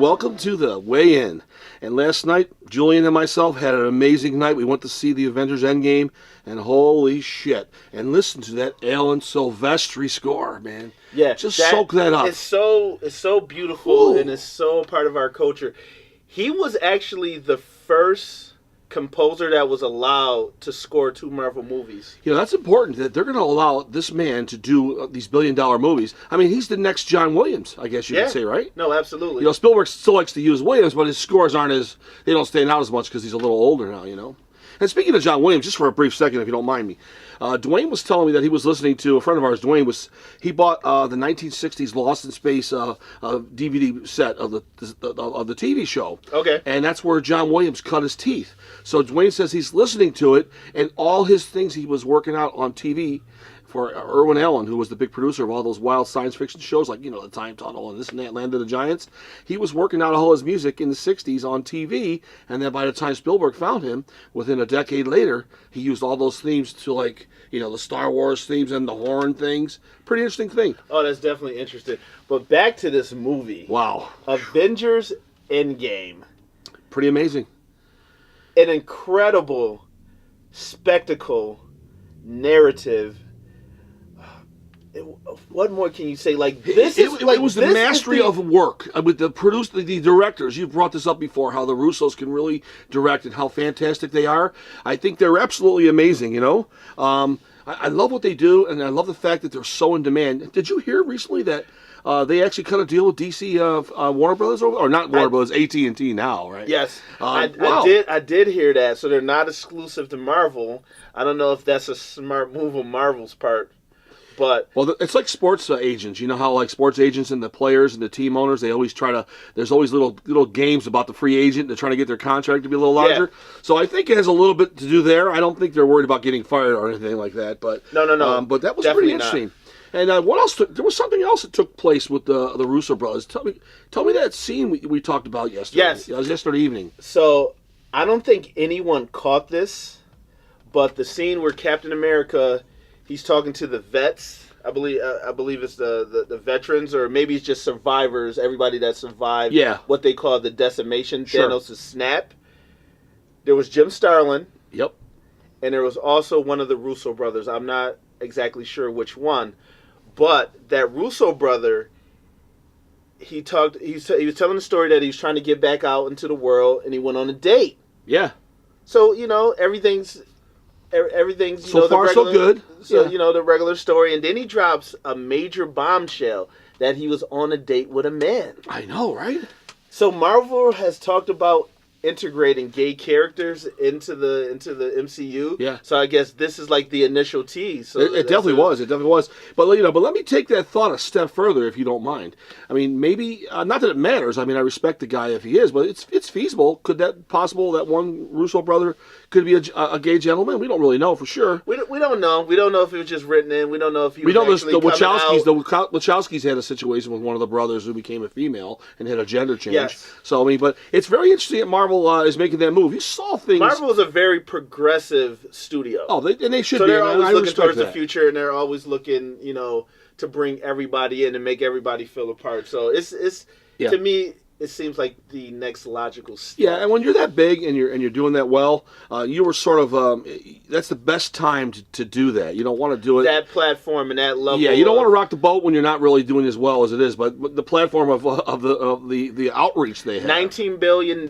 welcome to the weigh-in. And last night, Julian and myself had an amazing night. We went to see the Avengers Endgame, and holy shit. And listen to that Alan Silvestri score, man. Yeah. Just soak that up. It's so beautiful, and it's so part of our culture. He was actually the first composer that was allowed to score 2 Marvel movies. You know, that's important that they're going to allow this man to do these billion-dollar movies. I mean, he's the next John Williams, I guess you could say, right? No, absolutely. You know, Spielberg still likes to use Williams, but his scores aren't they don't stand out as much because he's a little older now, you know? And speaking of John Williams, just for a brief second, if you don't mind me, Dwayne was telling me that he was listening to a friend of ours. He bought the 1960s Lost in Space DVD set of the TV show. Okay. And that's where John Williams cut his teeth. So Dwayne says he's listening to it, and all his things he was working out on TV for Irwin Allen, who was the big producer of all those wild science fiction shows like, you know, The Time Tunnel and this and that, Land of the Giants. He was working out all his music in the 60s on TV, and then by the time Spielberg found him, within a decade later, he used all those themes to, like, you know, the Star Wars themes and the horn things. Pretty interesting thing. Oh, that's definitely interesting. But back to this movie. Wow. Avengers Endgame. Pretty amazing. An incredible spectacle, narrative. What more can you say? Like this it was the mastery of work with the directors. You've brought this up before, how the Russos can really direct and how fantastic they are. I think they're absolutely amazing. You know, I love what they do, and I love the fact that they're so in demand. Did you hear recently that they actually cut a deal with DC Warner Brothers, or not Warner Brothers, AT&T now, right? Yes, wow. I did hear that. So they're not exclusive to Marvel. I don't know if that's a smart move on Marvel's part. But it's like sports agents. You know how like sports agents and the players and the team owners, they always try to. There's always little games about the free agent. They're trying to get their contract to be a little larger. Yeah. So I think it has a little bit to do there. I don't think they're worried about getting fired or anything like that. But no. But that was pretty interesting. Not. And what else? There was something else that took place with the Russo brothers. Tell me that scene we talked about yesterday. Yes, it was yesterday evening. So I don't think anyone caught this, but the scene where Captain America. He's talking to the vets. I believe it's the veterans, or maybe it's just survivors. Everybody that survived. Yeah. What they call the decimation, sure. Thanos' snap. There was Jim Starlin. Yep. And there was also one of the Russo brothers. I'm not exactly sure which one, but that Russo brother. He was telling the story that he was trying to get back out into the world, and he went on a date. Yeah. So you know everything's so far so good. So you know the regular story, and then he drops a major bombshell that he was on a date with a man. I know, right? So Marvel has talked about integrating gay characters into the MCU. Yeah. So I guess this is like the initial tease. So it definitely was. It definitely was. But let me take that thought a step further, if you don't mind. I mean, maybe not that it matters. I mean, I respect the guy if he is, but it's feasible. Could that possible that one Russo brother could be a gay gentleman? We don't really know for sure. We don't know. We don't know if it was just written in. We don't know if he. We know the Wachowskis. The Wachowskis had a situation with one of the brothers who became a female and had a gender change. Yes. So I mean, but it's very interesting that Marvel is making that move. You saw things. Marvel is a very progressive studio. Oh, they should so be. They're always looking towards that. the future, and they're always looking, you know, to bring everybody in and make everybody feel a part. So it's to me, it seems like the next logical step. Yeah, and when you're that big and you're doing that well, you were sort of that's the best time to do that. You don't want to do it that platform and that level. Yeah, you don't want to rock the boat when you're not really doing as well as it is. But the platform of the outreach they have. $19 billion,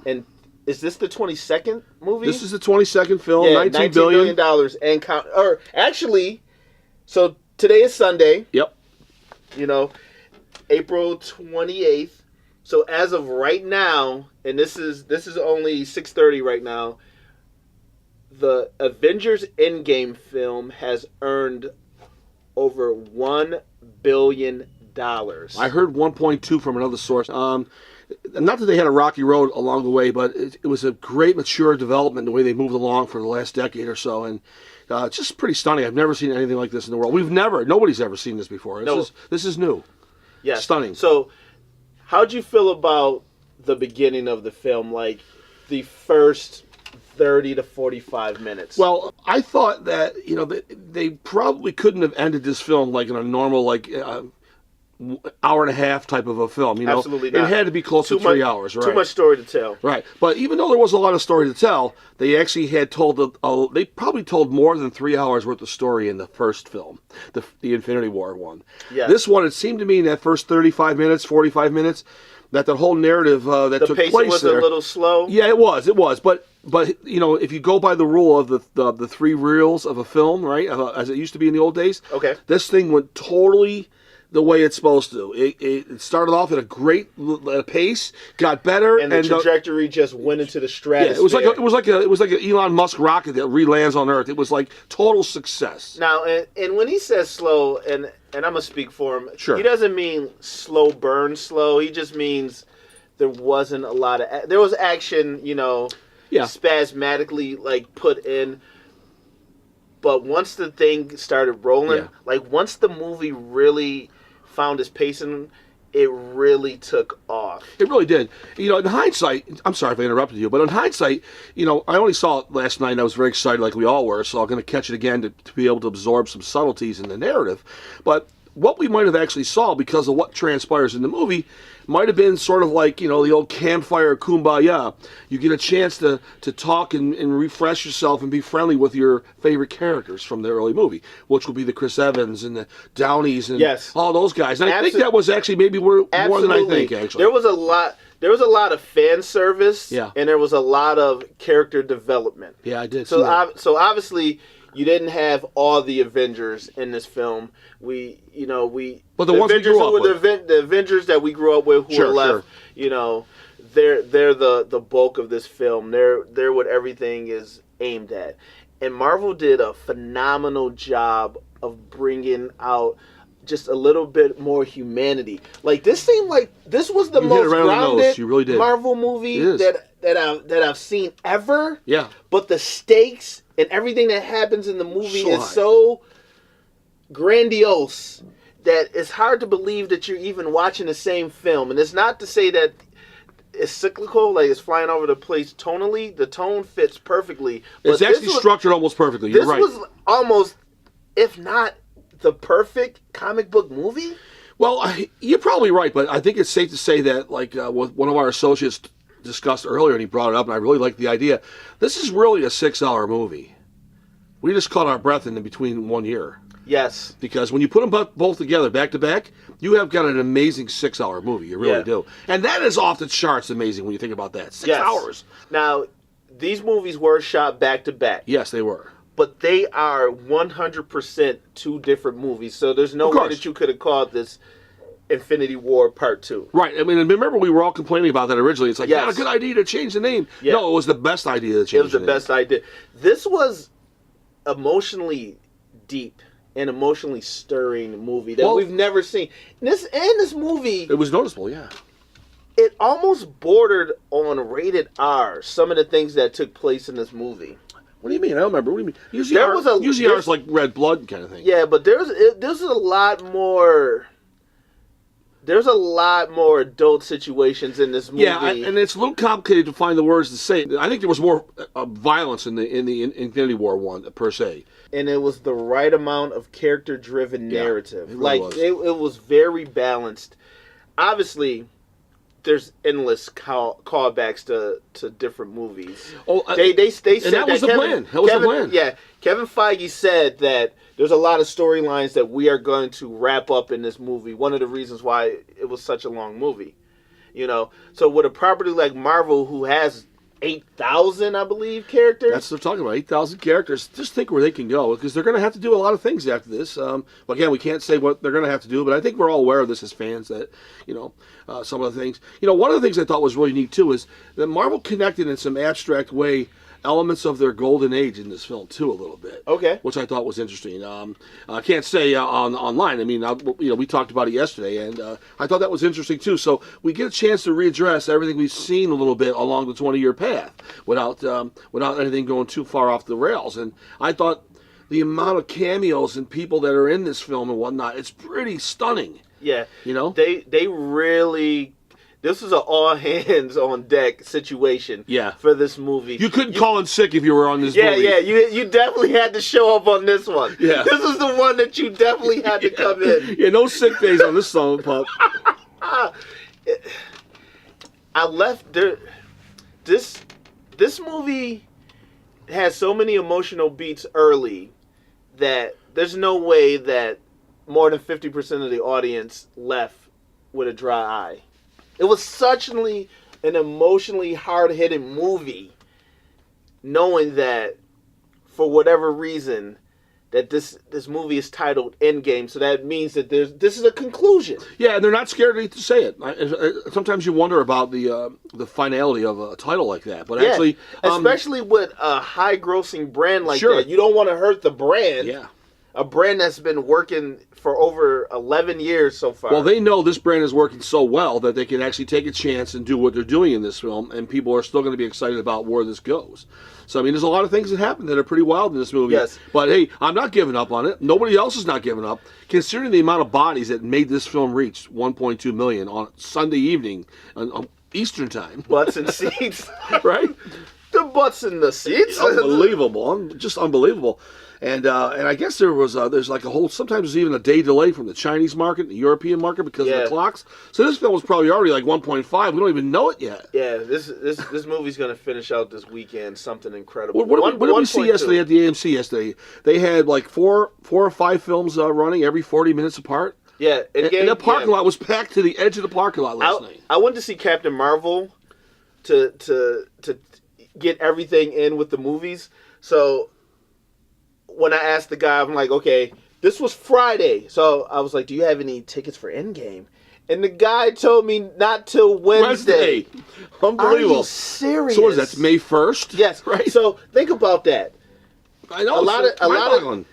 and is this the 22nd movie? This is the 22nd film. Yeah, $19 billion and count. Or actually, so today is Sunday. Yep. You know. April 28th. So as of right now, and this is only 6:30 right now, the Avengers Endgame film has earned over $1 billion. I heard 1.2 from another source. Not that they had a rocky road along the way, but it was a great mature development the way they moved along for the last decade or so, and it's just pretty stunning. I've never seen anything like this in the world. Nobody's ever seen this before. This is new. Yeah, stunning. So, how'd you feel about the beginning of the film, like the first 30 to 45 minutes? Well, I thought that they probably couldn't have ended this film like in a normal hour and a half type of a film. You know, Absolutely not. It had to be close to 3 hours. Right. Too much story to tell. Right, but even though there was a lot of story to tell, they actually had they probably told more than 3 hours worth of story in the first film, the Infinity War one. Yeah. This one, it seemed to me in that first 35 minutes, 45 minutes, that the whole narrative that took place there. The pacing was a little slow. Yeah, it was, but you know, if you go by the rule of the three reels of a film, right, as it used to be in the old days, okay, this thing went totally the way it's supposed to. It started off at a great pace, got better, and the trajectory just went into the stratosphere. Yeah, it was like an Elon Musk rocket that re-lands on Earth. It was like total success. Now, and when he says slow, and I'm gonna speak for him, sure, he doesn't mean slow burn slow. He just means there wasn't a lot of there was action, you know, spasmodically like put in. But once the thing started rolling, like once the movie really found its pacing, it really took off. It really did. You know, in hindsight, I'm sorry if I interrupted you, but in hindsight, you know, I only saw it last night and I was very excited like we all were, so I'm going to catch it again to be able to absorb some subtleties in the narrative. But what we might have actually saw because of what transpires in the movie might have been sort of like, you know, the old campfire kumbaya. You get a chance to talk and refresh yourself and be friendly with your favorite characters from the early movie, which would be the Chris Evans and the Downeys and all those guys. And I think that was actually maybe more than I think, actually. There was a lot of fan service, and there was a lot of character development. Yeah, I did. So obviously, you didn't have all the Avengers in this film. But the ones we grew up with. The Avengers that we grew up with who are left, you know, they're the bulk of this film. They're what everything is aimed at. And Marvel did a phenomenal job of bringing out just a little bit more humanity. Like this seemed like this was the most grounded you really did. Marvel movie that I've seen ever. Yeah. But the stakes and everything that happens in the movie is high. so grandiose that it's hard to believe that you're even watching the same film. And it's not to say that it's cyclical, like it's flying over the place tonally. The tone fits perfectly. It's actually structured almost perfectly. You're right. This was almost, if not the perfect comic book movie. Well, you're probably right, but I think it's safe to say that, like what one of our associates discussed earlier, and he brought it up, and I really like the idea. This is really a 6-hour movie. We just caught our breath in between 1 year. Yes. Because when you put them both together, back to back, you have got an amazing 6-hour movie. You really do. And that is off the charts amazing when you think about that. 6 hours. Now, these movies were shot back to back. Yes, they were. But they are 100% two different movies. So there's no way that you could have called this Infinity War Part 2. Right. I mean, remember we were all complaining about that originally. It's like, not a good idea to change the name. Yeah. No, it was the best idea to change the name. It was the best idea. This was emotionally deep and emotionally stirring movie that we've never seen. This movie, it was noticeable, yeah. It almost bordered on rated R. Some of the things that took place in this movie. What do you mean? I don't remember. What do you mean? Usually R is like red blood kind of thing. Yeah, but there's a lot more. There's a lot more adult situations in this movie. Yeah, and it's a little complicated to find the words to say. I think there was more violence in the Infinity War one per se. And it was the right amount of character-driven narrative. It really was. It was very balanced. Obviously, there's endless callbacks to different movies. Oh, they said and that was the plan. That was the plan. Yeah, Kevin Feige said that there's a lot of storylines that we are going to wrap up in this movie. One of the reasons why it was such a long movie, you know. So with a property like Marvel, who has 8,000, I believe, characters. That's what they're talking about, 8,000 characters. Just think where they can go, because they're going to have to do a lot of things after this. Again, we can't say what they're going to have to do, but I think we're all aware of this as fans, that, you know, some of the things. You know, one of the things I thought was really neat, too, is that Marvel connected in some abstract way elements of their golden age in this film too, a little bit. Okay. Which I thought was interesting. I can't say online. I mean, we talked about it yesterday, and I thought that was interesting too. So we get a chance to readdress everything we've seen a little bit along the 20-year path without anything going too far off the rails. And I thought the amount of cameos and people that are in this film and whatnot, it's pretty stunning. Yeah. You know, they really. This was an all hands on deck situation. Yeah. For this movie, You couldn't call in sick if you were on this movie. Yeah. You definitely had to show up on this one. Yeah. This was the one that you definitely had to come in. Yeah, no sick days on this song, pup. I left there. This movie has so many emotional beats early that there's no way that more than 50% of the audience left with a dry eye. It was such an emotionally hard-hitting movie, knowing that for whatever reason that this movie is titled Endgame, so that means that this is a conclusion. Yeah, and they're not scared to say it. Sometimes you wonder about the finality of a title like that, but actually, especially with a high-grossing brand like sure. that, you don't want to hurt the brand. Yeah. A brand that's been working for over 11 years so far. Well, they know this brand is working so well that they can actually take a chance and do what they're doing in this film, and people are still going to be excited about where this goes. So, I mean, there's a lot of things that happen that are pretty wild in this movie. Yes. But, hey, I'm not giving up on it. Nobody else is not giving up. Considering the amount of bodies that made this film reach 1.2 million on Sunday evening on Eastern time. Butts and seats. Right? The butts in the seats. Unbelievable. Just unbelievable. And I guess there's like sometimes there's even a day delay from the Chinese market, the European market because of the clocks. So this film was probably already like 1.5. We don't even know it yet. Yeah, this movie's gonna finish out this weekend. Something incredible. What did we see yesterday at the AMC yesterday? They had like four or five films running every 40 minutes apart. Yeah, and the parking lot was packed to the edge of the parking lot last night. I went to see Captain Marvel to get everything in with the movies. So when I asked the guy, I'm like, okay, this was Friday. So I was like, do you have any tickets for Endgame? And the guy told me not till Wednesday. Unbelievable. Are you serious? So what is that? It's May 1st? Yes. Right. So think about that. I know. A lot of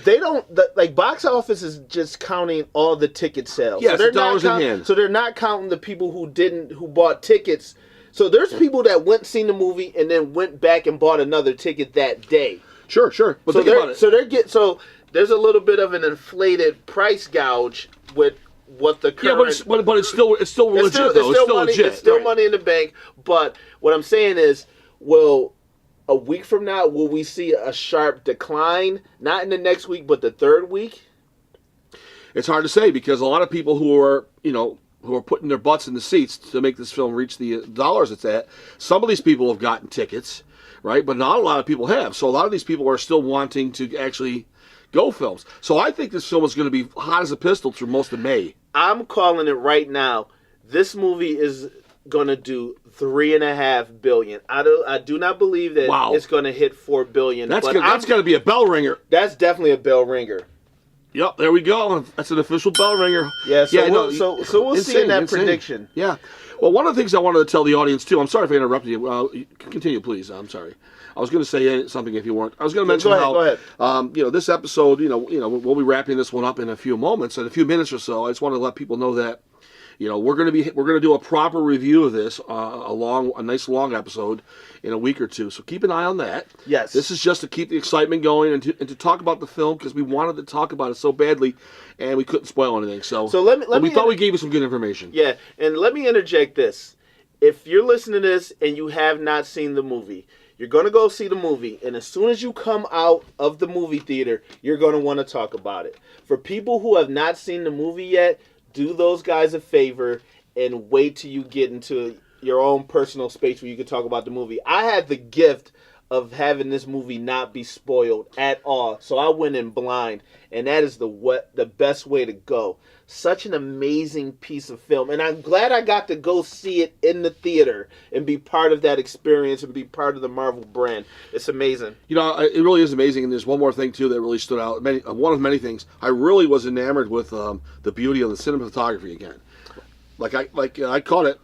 they don't like box office is just counting all the ticket sales. Yes, so they're dollars in hand. So they're not counting the people who bought tickets. So there's people that went seen the movie and then went back and bought another ticket that day. Sure. But think about it. So there's a little bit of an inflated price gouge with what the current. Yeah, but it's still legit. It's still money, legit. It's still right. money in the bank. But what I'm saying is, a week from now, will we see a sharp decline? Not in the next week, but the third week. It's hard to say because a lot of people who are putting their butts in the seats to make this film reach the dollars it's at. Some of these people have gotten tickets, right? But not a lot of people have. So a lot of these people are still wanting to actually go films. So I think this film is going to be hot as a pistol through most of May. I'm calling it right now. This movie is going to do $3.5 billion. I do not believe that it's going to hit $4 billion. That's going to be a bell ringer. That's definitely a bell ringer. Yep, there we go. That's an official bell ringer. Yeah, so we'll see in that prediction. Yeah. Well, one of the things I wanted to tell the audience too. I'm sorry if I interrupted you. Continue, please. I'm sorry. I was going to say something if you weren't. I was going to mention go ahead. This episode, we'll be wrapping this one up in a few moments, in a few minutes or so. I just want to let people know that, we're going to do a proper review of this, a nice long episode in a week or two. So keep an eye on that. Yes. This is just to keep the excitement going and to talk about the film because we wanted to talk about it so badly, and we couldn't spoil anything. So we thought we gave you some good information. Yeah, and let me interject this: if you're listening to this and you have not seen the movie, you're going to go see the movie, and as soon as you come out of the movie theater, you're going to want to talk about it. For people who have not seen the movie yet, do those guys a favor and wait till you get into your own personal space where you can talk about the movie. I had the gift of having this movie not be spoiled at all, so I went in blind, and that is the best way to go. Such an amazing piece of film, and I'm glad I got to go see it in the theater and be part of that experience and be part of the Marvel brand. It's amazing. It really is amazing, and there's one more thing too that really stood out. One of many things. I really was enamored with the beauty of the cinematography again. I caught it.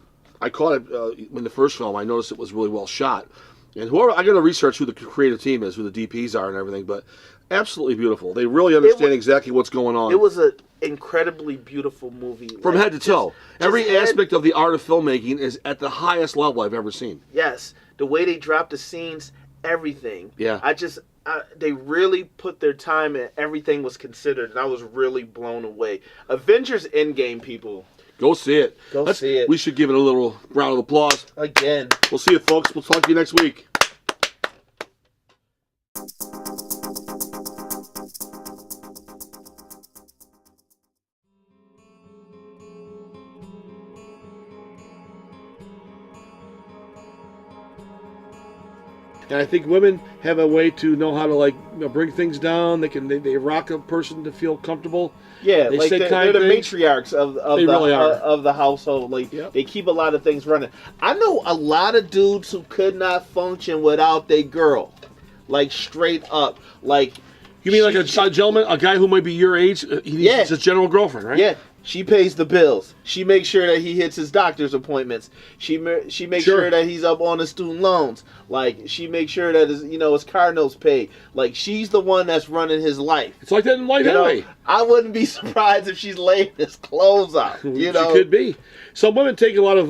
In the first film. I noticed it was really well shot, and I got to research who the creative team is, who the DPs are, and everything. But absolutely beautiful. They really understand exactly what's going on. It was an incredibly beautiful movie. From head to toe. Every aspect of the art of filmmaking is at the highest level I've ever seen. Yes. The way they dropped the scenes, everything. Yeah. They really put their time and everything was considered, and I was really blown away. Avengers Endgame, people. Go see it. Go see it. We should give it a little round of applause. Again. We'll see you, folks. We'll talk to you next week. And I think women have a way to know how to, like, bring things down. They rock a person to feel comfortable. Yeah, they like say they're the things. matriarchs of the household. Like they keep a lot of things running. I know a lot of dudes who could not function without their girl, like straight up. Like you mean like a gentleman, a guy who might be your age? He's his general girlfriend, right? Yeah. She pays the bills. She makes sure that he hits his doctor's appointments. She makes sure that he's up on his student loans. Like she makes sure that his car notes paid. Like she's the one that's running his life. It's like that in life anyway. I wouldn't be surprised if she's laying his clothes out. She could be. Some women take a lot of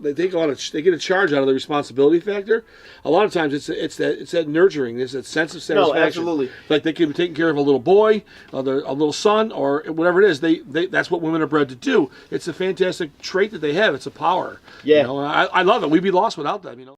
they get a charge out of the responsibility factor. A lot of times it's that nurturing, it's that sense of satisfaction. No, absolutely. Like they could be taking care of a little boy, a little son, or whatever it is. That's what women are bred to do. It's a fantastic trait that they have. It's a power. Yeah. I love it. We'd be lost without them.